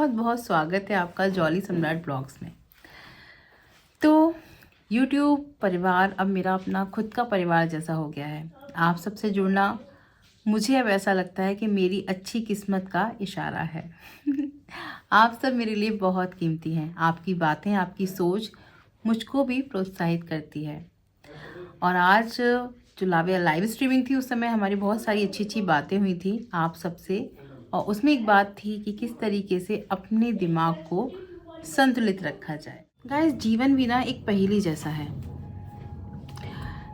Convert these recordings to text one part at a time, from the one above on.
बहुत बहुत स्वागत है आपका जॉली सम्राट ब्लॉग्स में। तो यूट्यूब परिवार अब मेरा अपना खुद का परिवार जैसा हो गया है। आप सबसे जुड़ना मुझे अब ऐसा लगता है कि मेरी अच्छी किस्मत का इशारा है। आप सब मेरे लिए बहुत कीमती हैं। आपकी बातें, आपकी सोच मुझको भी प्रोत्साहित करती है। और आज जो लाइव स्ट्रीमिंग थी उस समय हमारी बहुत सारी अच्छी अच्छी बातें हुई थी आप सबसे। और उसमें एक बात थी कि किस तरीके से अपने दिमाग को संतुलित रखा जाए। गाइस, जीवन भी ना एक पहेली जैसा है।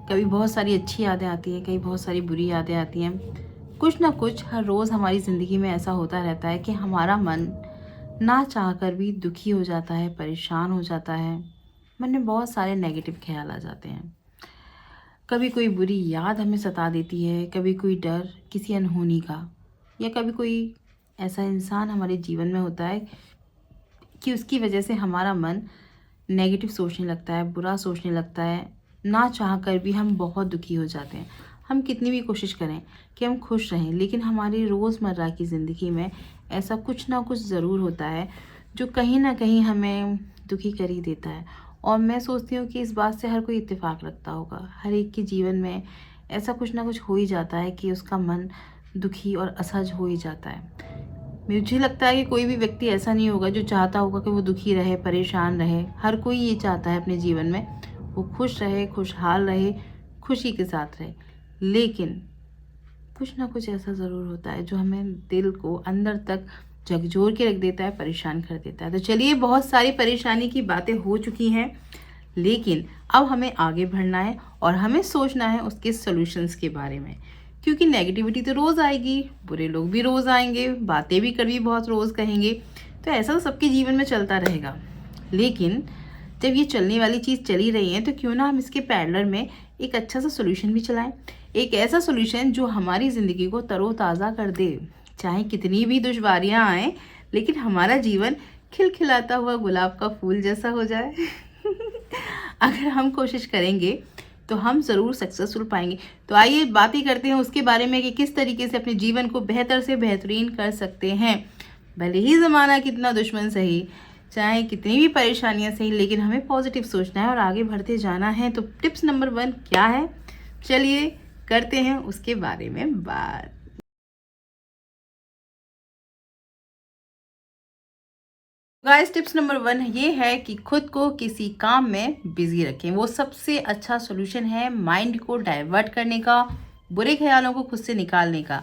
कभी बहुत सारी अच्छी यादें आती हैं, कभी बहुत सारी बुरी यादें आती हैं। कुछ ना कुछ हर रोज़ हमारी ज़िंदगी में ऐसा होता रहता है कि हमारा मन ना चाहकर भी दुखी हो जाता है, परेशान हो जाता है। मन में बहुत सारे नेगेटिव ख्याल आ जाते हैं। कभी कोई बुरी याद हमें सता देती है, कभी कोई डर किसी अनहोनी का, या कभी कोई ऐसा इंसान हमारे जीवन में होता है कि उसकी वजह से हमारा मन नेगेटिव सोचने लगता है, बुरा सोचने लगता है। ना चाह कर भी हम बहुत दुखी हो जाते हैं। हम कितनी भी कोशिश करें कि हम खुश रहें, लेकिन हमारी रोज़मर्रा की ज़िंदगी में ऐसा कुछ ना कुछ ज़रूर होता है जो कहीं ना कहीं हमें दुखी कर ही देता है। और मैं सोचती हूँ कि इस बात से हर कोई इत्तेफाक रखता होगा। हर एक के जीवन में ऐसा कुछ ना कुछ हो ही जाता है कि उसका मन दुखी और असहज हो ही जाता है। मुझे लगता है कि कोई भी व्यक्ति ऐसा नहीं होगा जो चाहता होगा कि वो दुखी रहे, परेशान रहे। हर कोई ये चाहता है अपने जीवन में वो खुश रहे, खुशहाल रहे, खुशी के साथ रहे। लेकिन कुछ ना कुछ ऐसा ज़रूर होता है जो हमें दिल को अंदर तक झकझोर के रख देता है, परेशान कर देता है। तो चलिए, बहुत सारी परेशानी की बातें हो चुकी हैं, लेकिन अब हमें आगे बढ़ना है और हमें सोचना है उसके सॉल्यूशंस के बारे में। क्योंकि नेगेटिविटी तो रोज़ आएगी, बुरे लोग भी रोज़ आएंगे, बातें भी कभी बहुत रोज़ कहेंगे। तो ऐसा तो सबके जीवन में चलता रहेगा। लेकिन जब ये चलने वाली चीज़ चली रही है तो क्यों ना हम इसके पैरेलल में एक अच्छा सा सोल्यूशन भी चलाएं। एक ऐसा सोल्यूशन जो हमारी ज़िंदगी को तरोताज़ा कर दे। चाहे कितनी भी दुश्वारियाँ आएँ, लेकिन हमारा जीवन खिलखिलाता हुआ गुलाब का फूल जैसा हो जाए। अगर हम कोशिश करेंगे तो हम ज़रूर सक्सेसफुल पाएंगे। तो आइए बात ही करते हैं उसके बारे में कि किस तरीके से अपने जीवन को बेहतर से बेहतरीन कर सकते हैं। भले ही ज़माना कितना दुश्मन सही, चाहे कितनी भी परेशानियां सही, लेकिन हमें पॉजिटिव सोचना है और आगे बढ़ते जाना है। तो टिप्स नंबर 1 क्या है, चलिए करते हैं उसके बारे में बात। गाइस, टिप्स नंबर 1 ये है कि खुद को किसी काम में बिजी रखें। वो सबसे अच्छा सोल्यूशन है माइंड को डाइवर्ट करने का, बुरे ख्यालों को खुद से निकालने का।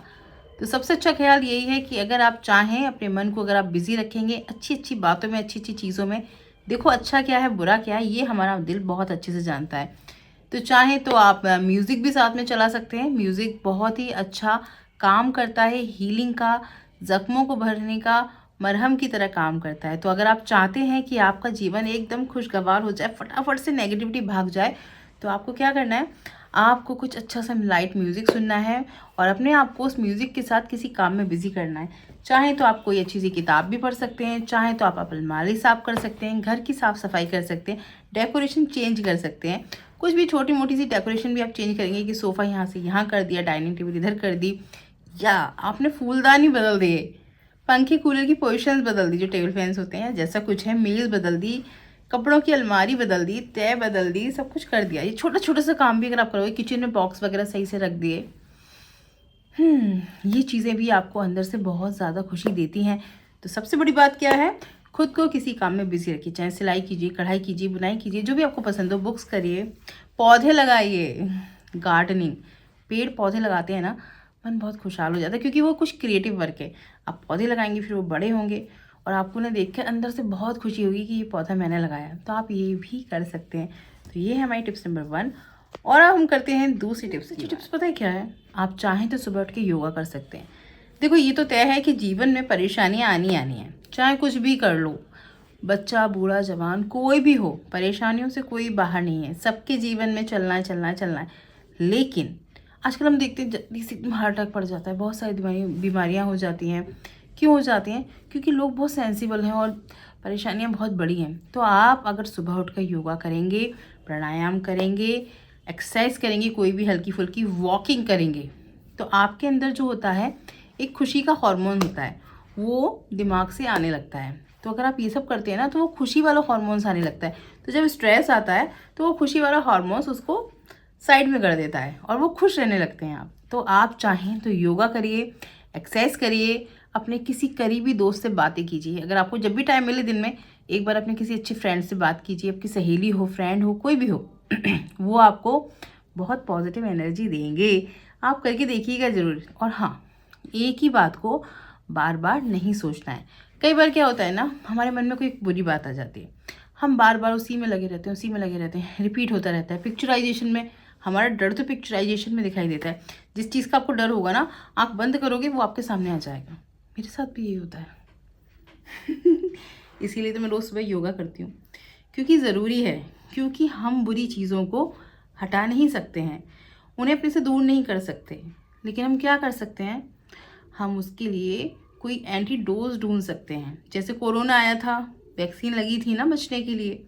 तो सबसे अच्छा ख्याल यही है कि अगर आप चाहें अपने मन को अगर आप बिजी रखेंगे अच्छी अच्छी बातों में, अच्छी अच्छी चीज़ों में, देखो अच्छा क्या है बुरा क्या है ये हमारा दिल बहुत अच्छे से जानता है। तो चाहें तो आप म्यूज़िक भी साथ में चला सकते हैं। म्यूज़िक बहुत ही अच्छा काम करता है, हीलिंग का, ज़ख्मों को भरने का मरहम की तरह काम करता है। तो अगर आप चाहते हैं कि आपका जीवन एकदम खुशगवार हो जाए, फटाफट से नेगेटिविटी भाग जाए, तो आपको क्या करना है, आपको कुछ अच्छा सा लाइट म्यूज़िक सुनना है और अपने आप को उस म्यूज़िक के साथ किसी काम में बिजी करना है। चाहे तो आप कोई अच्छी सी किताब भी पढ़ सकते हैं, चाहे तो आप अलमारी साफ कर सकते हैं, घर की साफ़ सफाई कर सकते हैं, डेकोरेशन चेंज कर सकते हैं। कुछ भी छोटी मोटी सी डेकोरेशन भी आप चेंज करेंगे कि सोफ़ा यहाँ से यहाँ कर दिया, डाइनिंग टेबल इधर कर दी, या आपने फूलदानी बदल दिए, पंखे कूलर की पोजीशंस बदल दी, जो टेबल फैंस होते हैं जैसा कुछ है, मेज़ बदल दी, कपड़ों की अलमारी बदल दी, तय बदल दी, सब कुछ कर दिया। ये छोटा छोटा सा काम भी अगर आप करोगे, किचन में बॉक्स वगैरह सही से रख दिए, ये चीज़ें भी आपको अंदर से बहुत ज़्यादा खुशी देती हैं। तो सबसे बड़ी बात क्या है, खुद को किसी काम में बिजी रखिए। चाहे सिलाई कीजिए, कढ़ाई कीजिए, बुनाई कीजिए, जो भी आपको पसंद हो, बुक्स करिए, पौधे लगाइए, गार्डनिंग, पेड़ पौधे लगाते हैं ना, मन बहुत खुशहाल हो जाता है, क्योंकि वो कुछ क्रिएटिव वर्क है। आप पौधे लगाएंगे, फिर वो बड़े होंगे और आपको उन्हें देख कर अंदर से बहुत खुशी होगी कि ये पौधा मैंने लगाया। तो आप ये भी कर सकते हैं। तो ये है हमारी टिप्स नंबर 1। और अब हम करते हैं दूसरी टिप्स की। टिप्स पता है क्या है, आप चाहें तो सुबह उठ के योगा कर सकते हैं। देखो, ये तो तय है कि जीवन में परेशानियां आनी आनी हैं, चाहे कुछ भी कर लो, बच्चा बूढ़ा जवान कोई भी हो, परेशानियों से कोई बाहर नहीं है। सबके जीवन में चलना है चलना है चलना है। लेकिन आजकल हम देखते हैं जल्दी से एकदम हार्ट अटैक पड़ जाता है, बहुत सारी बीमारियाँ हो जाती हैं। क्यों हो जाती हैं? क्योंकि लोग बहुत सेंसिबल हैं और परेशानियाँ बहुत बड़ी हैं। तो आप अगर सुबह उठकर योगा करेंगे, प्राणायाम करेंगे, एक्सरसाइज करेंगे, कोई भी हल्की फुल्की वॉकिंग करेंगे, तो आपके अंदर जो होता है एक खुशी का हार्मोन होता है, वो दिमाग से आने लगता है। तो अगर आप ये सब करते हैं ना तो वो खुशी वाला हार्मोन्स आने लगता है। तो जब स्ट्रेस आता है तो वो खुशी वाला हार्मोन्स उसको साइड में कर देता है और वो खुश रहने लगते हैं आप। तो आप चाहें तो योगा करिए, एक्सरसाइज करिए, अपने किसी करीबी दोस्त से बातें कीजिए। अगर आपको जब भी टाइम मिले दिन में एक बार अपने किसी अच्छे फ्रेंड से बात कीजिए, आपकी सहेली हो, फ्रेंड हो, कोई भी हो वो आपको बहुत पॉजिटिव एनर्जी देंगे। आप करके देखिएगा ज़रूर। और हाँ, एक ही बात को बार बार नहीं सोचना है। कई बार क्या होता है ना, हमारे मन में कोई बुरी बात आ जाती है, हम बार बार उसी में लगे रहते हैं, उसी में लगे रहते हैं, रिपीट होता रहता है। पिक्चराइजेशन में हमारा डर तो पिक्चराइजेशन में दिखाई देता है। जिस चीज़ का आपको डर होगा ना, आँख बंद करोगे वो आपके सामने आ जाएगा। मेरे साथ भी यही होता है इसीलिए तो मैं रोज़ सुबह योगा करती हूँ, क्योंकि ज़रूरी है। क्योंकि हम बुरी चीज़ों को हटा नहीं सकते हैं, उन्हें अपने से दूर नहीं कर सकते, लेकिन हम क्या कर सकते हैं, हम उसके लिए कोई एंटीडोज ढूंढ सकते हैं। जैसे कोरोना आया था, वैक्सीन लगी थी ना बचने के लिए,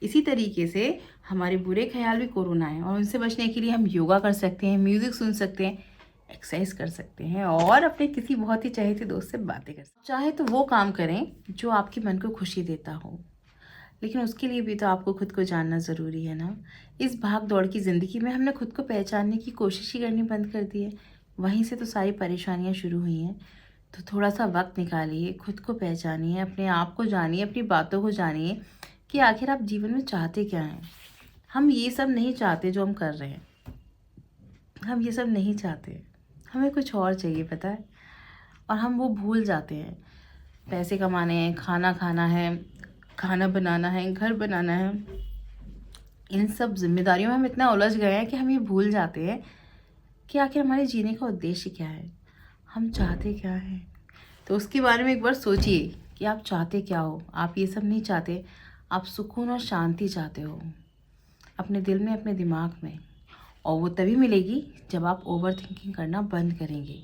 इसी तरीके से हमारे बुरे ख्याल भी कोरोना है और उनसे बचने के लिए हम योगा कर सकते हैं, म्यूज़िक सुन सकते हैं, एक्सरसाइज कर सकते हैं और अपने किसी बहुत ही चहेते दोस्त से बातें कर सकते हैं। चाहे तो वो काम करें जो आपके मन को खुशी देता हो, लेकिन उसके लिए भी तो आपको खुद को जानना ज़रूरी है ना। इस भाग दौड़ की ज़िंदगी में हमने खुद को पहचानने की कोशिश ही करनी बंद कर दी है। वहीं से तो सारी परेशानियां शुरू हुई हैं। तो थोड़ा सा वक्त निकालिए, खुद को पहचानिए, अपने आप को जानिए, अपनी बातों को जानिए कि आखिर आप जीवन में चाहते क्या हैं। हम ये सब नहीं चाहते जो हम कर रहे हैं, हम ये सब नहीं चाहते, हमें कुछ और चाहिए, पता है। और हम वो भूल जाते हैं। पैसे कमाने हैं, खाना खाना है, खाना बनाना है, घर बनाना है, इन सब जिम्मेदारियों में हम इतना उलझ गए हैं कि हम ये भूल जाते हैं कि आखिर हमारे जीने का उद्देश्य क्या है, हम चाहते क्या हैं। तो उसके बारे में एक बार सोचिए कि आप चाहते क्या हो। आप ये सब नहीं चाहते, आप सुकून और शांति चाहते हो अपने दिल में, अपने दिमाग में। और वो तभी मिलेगी जब आप ओवर थिंकिंग करना बंद करेंगे।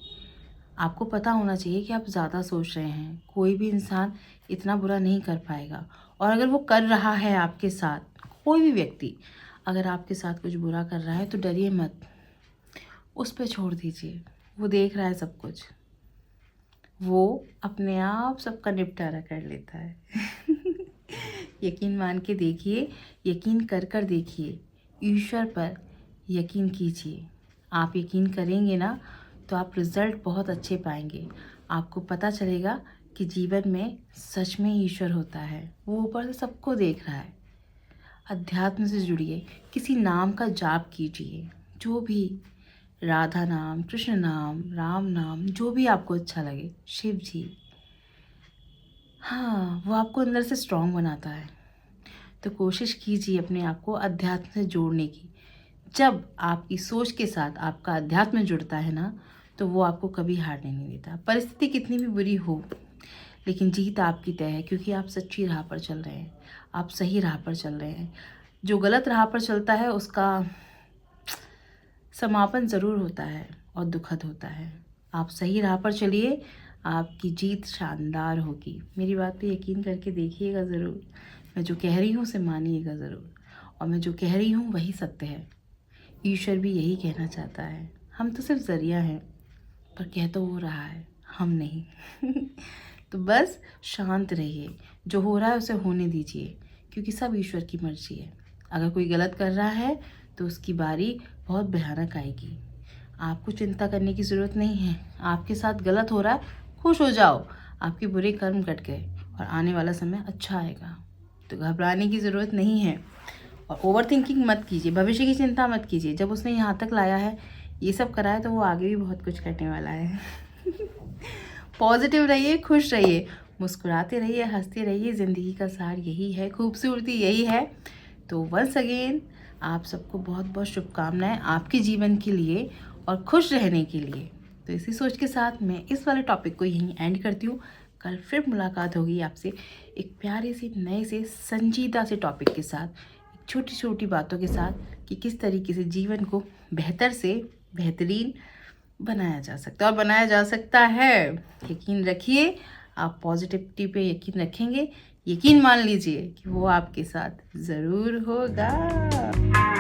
आपको पता होना चाहिए कि आप ज़्यादा सोच रहे हैं। कोई भी इंसान इतना बुरा नहीं कर पाएगा। और अगर वो कर रहा है आपके साथ, कोई भी व्यक्ति अगर आपके साथ कुछ बुरा कर रहा है तो डरिए मत, उस पर छोड़ दीजिए। वो देख रहा है सब कुछ, वो अपने आप सबका निपटारा कर लेता है यकीन मान के देखिए, यकीन कर कर देखिए, ईश्वर पर यकीन कीजिए। आप यकीन करेंगे ना तो आप रिज़ल्ट बहुत अच्छे पाएंगे। आपको पता चलेगा कि जीवन में सच में ईश्वर होता है, वो ऊपर से सबको देख रहा है। अध्यात्म से जुड़िए, किसी नाम का जाप कीजिए, जो भी, राधा नाम, कृष्ण नाम, राम नाम, जो भी आपको अच्छा लगे, शिव जी, हाँ, वो आपको अंदर से स्ट्रांग बनाता है। तो कोशिश कीजिए अपने आप को अध्यात्म से जोड़ने की। जब आपकी सोच के साथ आपका अध्यात्म जुड़ता है ना, तो वो आपको कभी हारने नहीं देता। परिस्थिति कितनी भी बुरी हो, लेकिन जीत आपकी तय है, क्योंकि आप सच्ची राह पर चल रहे हैं, आप सही राह पर चल रहे हैं। जो गलत राह पर चलता है उसका समापन ज़रूर होता है और दुखद होता है। आप सही राह पर चलिए, आपकी जीत शानदार होगी। मेरी बात पे यकीन करके देखिएगा ज़रूर। मैं जो कह रही हूँ उसे मानिएगा ज़रूर, और मैं जो कह रही हूँ वही सत्य है। ईश्वर भी यही कहना चाहता है। हम तो सिर्फ ज़रिया हैं, पर कह तो वो रहा है, हम नहीं तो बस शांत रहिए, जो हो रहा है उसे होने दीजिए, क्योंकि सब ईश्वर की मर्जी है। अगर कोई गलत कर रहा है तो उसकी बारी बहुत भयानक आएगी। आपको चिंता करने की ज़रूरत नहीं है। आपके साथ गलत हो रहा है, खुश हो जाओ, आपके बुरे कर्म कट गए और आने वाला समय अच्छा आएगा। तो घबराने की ज़रूरत नहीं है। और ओवर थिंकिंग मत कीजिए, भविष्य की चिंता मत कीजिए। जब उसने यहाँ तक लाया है, ये सब करा है, तो वो आगे भी बहुत कुछ करने वाला है पॉजिटिव रहिए, खुश रहिए, मुस्कुराते रहिए, हंसते रहिए। ज़िंदगी का सार यही है, खूबसूरती यही है। तो वंस अगेन आप सबको बहुत बहुत शुभकामनाएं आपके जीवन के लिए और खुश रहने के लिए। तो इसी सोच के साथ मैं इस वाले टॉपिक को यहीं एंड करती हूँ। कल फिर मुलाकात होगी आपसे एक प्यारे से नए से संजीदा से टॉपिक के साथ, छोटी छोटी बातों के साथ, कि किस तरीके से जीवन को बेहतर से बेहतरीन बनाया जा सकता है, और बनाया जा सकता है। यकीन रखिए, आप पॉजिटिविटी पे यकीन रखेंगे, यकीन मान लीजिए कि वो आपके साथ ज़रूर होगा।